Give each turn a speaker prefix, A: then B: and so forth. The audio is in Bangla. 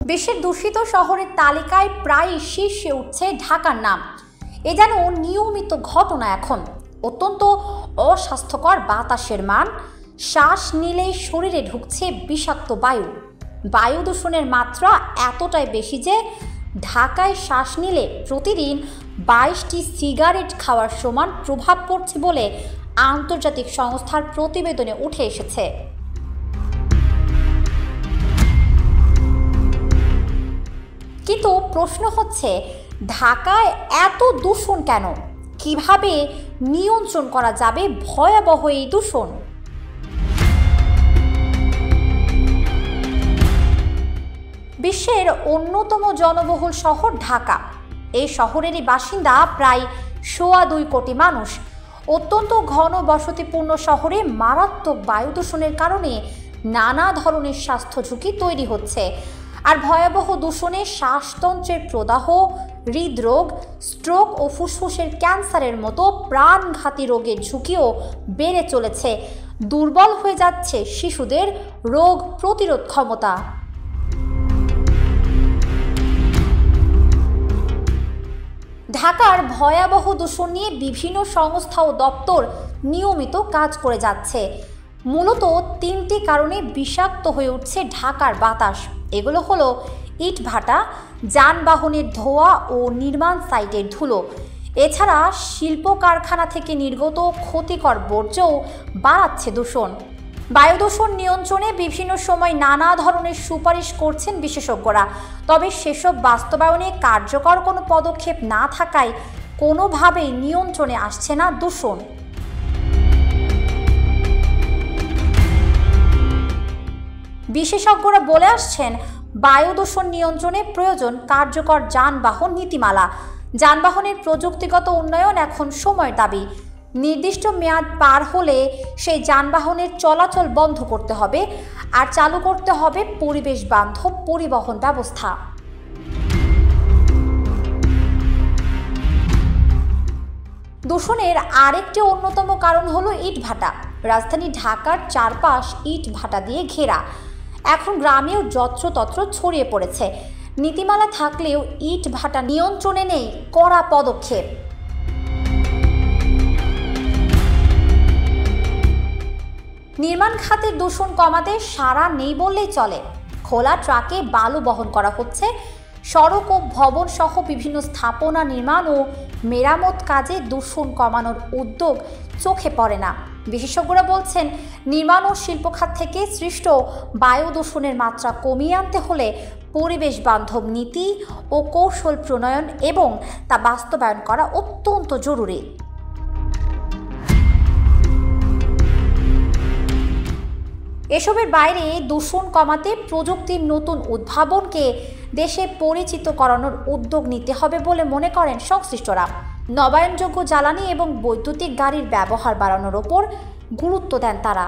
A: বিশ্বের দূষিত শহরের তালিকায় প্রায় শীর্ষে উঠছে ঢাকার নাম। এ যেন নিয়মিত ঘটনা। এখন অত্যন্ত অস্বাস্থ্যকর বাতাসের মান, শ্বাস নিলেই শরীরে ঢুকছে বিষাক্ত বায়ু। বায়ু দূষণের মাত্রা এতটাই বেশি যে ঢাকায় শ্বাস নিলে প্রতিদিন 22টি সিগারেট খাওয়ার সমান প্রভাব পড়ছে বলে আন্তর্জাতিক সংস্থার প্রতিবেদনে উঠে এসেছে। কিন্তু প্রশ্ন হচ্ছে, ঢাকায় এত দূষণ কেন? কিভাবে নিয়ন্ত্রণ করা যাবে ভয়াবহ এই দূষণ? বিশ্বের অন্যতম জনবহুল শহর ঢাকা। এই শহরেরই বাসিন্দা প্রায় 2.25 কোটি মানুষ। অত্যন্ত ঘন বসতিপূর্ণ শহরে মারাত্মক বায়ু দূষণের কারণে নানা ধরনের স্বাস্থ্য ঝুঁকি তৈরি হচ্ছে। আর ভয়াবহ দূষণে শ্বাসতন্ত্রের প্রদাহ, হৃদরোগ, স্ট্রোক ও ফুসফুসের ক্যান্সারের মতো প্রাণঘাতী রোগের ঝুঁকিও বেড়ে চলেছে। দুর্বল হয়ে যাচ্ছে শিশুদের রোগ প্রতিরোধ ক্ষমতা। ঢাকার ভয়াবহ দূষণ নিয়ে বিভিন্ন সংস্থা ও দপ্তর নিয়মিত কাজ করে যাচ্ছে। মূলত 3টি কারণে বিষাক্ত হয়ে উঠছে ঢাকার বাতাস। এগুলো হলো ইটভাটা, যানবাহনের ধোঁয়া ও নির্মাণ সাইটের ধুলো। এছাড়া শিল্প কারখানা থেকে নির্গত ক্ষতিকর বর্জ্যও বাড়াচ্ছে দূষণ। বায়ু দূষণ নিয়ন্ত্রণে বিভিন্ন সময় নানা ধরনের সুপারিশ করছেন বিশেষজ্ঞরা। তবে সেসব বাস্তবায়নে কার্যকর কোনো পদক্ষেপ না থাকায় কোনোভাবেই নিয়ন্ত্রণে আসছে না দূষণ। বিশেষজ্ঞরা বলে আসছেন, বায়ু দূষণ নিয়ন্ত্রণে প্রয়োজন কার্যকর যানবাহন নীতিমালা। যানবাহনের প্রযুক্তিগত উন্নয়ন এখন সময়ের দাবি। নির্দিষ্ট মেয়াদ পার হলে সেই যানবাহনের চলাচল বন্ধ করতে হবে আর চালু করতে হবে পরিবেশ বান্ধব পরিবহন ব্যবস্থা। দূষণের আরেকটি অন্যতম কারণ হলো ইটভাটা। রাজধানী ঢাকার চারপাশ ইটভাটা দিয়ে ঘেরা। এখন গ্রামেও যত্রতত্র ছড়িয়ে পড়েছে। নীতিমালা থাকলেও ইটভাটা নিয়ন্ত্রণে নেই কড়া পদক্ষেপ। নির্মাণ খাতের দূষণ কমাতে সাড়া নেই বললেই চলে। খোলা ট্রাকে বালু বহন করা হচ্ছে। সড়ক ও ভবন সহ বিভিন্ন স্থাপনা নির্মাণ ও মেরামত কাজে দূষণ কমানোর উদ্যোগ চোখে পড়ে না। বিশেষজ্ঞরা বলছেন, নির্মাণ ও শিল্প খাত থেকে সৃষ্ট বায়ু দূষণের মাত্রা কমিয়ে আনতে হলে পরিবেশ বান্ধব নীতি ও কৌশল প্রণয়ন এবং তা বাস্তবায়ন করা অত্যন্ত জরুরি। এসবের বাইরে দূষণ কমাতে প্রযুক্তির নতুন উদ্ভাবনকে দেশে পরিচিত করানোর উদ্যোগ নিতে হবে বলে মনে করেন সংশ্লিষ্টরা। নবায়নযোগ্য জ্বালানি এবং বৈদ্যুতিক গাড়ির ব্যবহার বাড়ানোর ওপর গুরুত্ব দেন তারা।